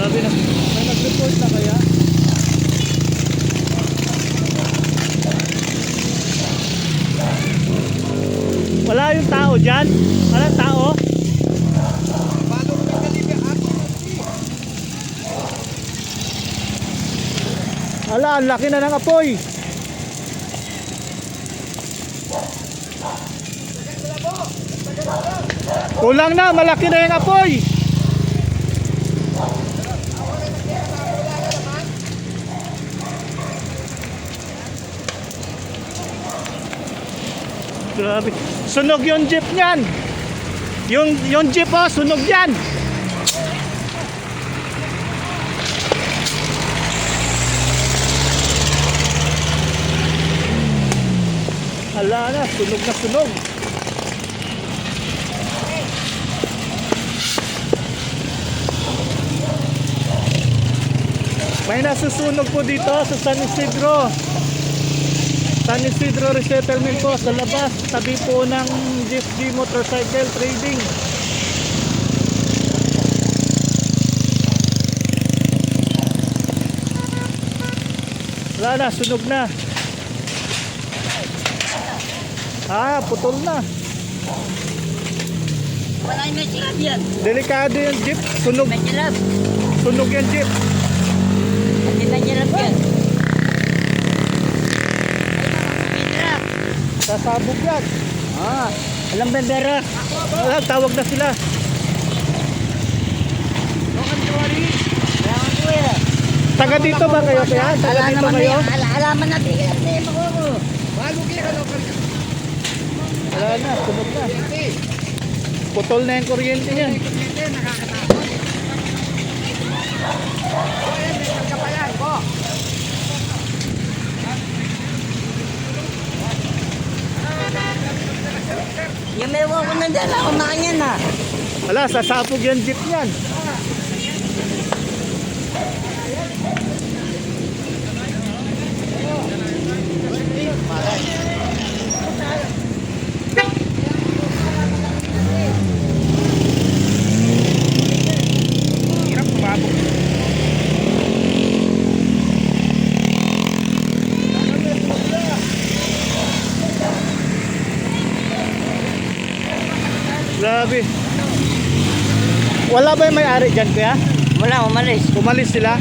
Grabe na. May nag-report na kaya? Wala yung tao dyan? Wala tao? Ala, ang laki na ng apoy. Kulang na, malaki na yung apoy. Grabe. Sunog yung jeep niyan. Yung jeep oh, sunog yan. Hala na, sunog na sunog. May nasusunog po dito sa San Isidro. San Isidro Resettlement po sa labas, tabi po ng GFG Motorcycle Trading. Wala na, sunog na. Ah, putol na. Wala yung may silab yan. Delikado yung jeep, sunog. May silab. Sunog yung jeep. Hindi may silab yan. Sasabog yan. Ah, alam bendera. Wala, tawag na sila. Taga dito ba kayo kaya? Taga Ala dito naman kayo? alaman natin kaya na yung makoko. Wala na, sunog na. Putol na yung kuryente niyan. Yung may wako nandyan, ako makanyan na. Wala, sasabog yung jeep niyan. Hirap kumabog. Grabe. Wala ba yung may-ari dyan kaya? Wala, umalis. Umalis sila?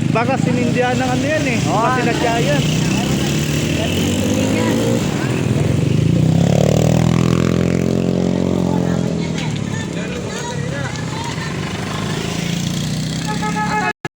Baka sinindihan ng ano yan eh. Baka sinadya yan.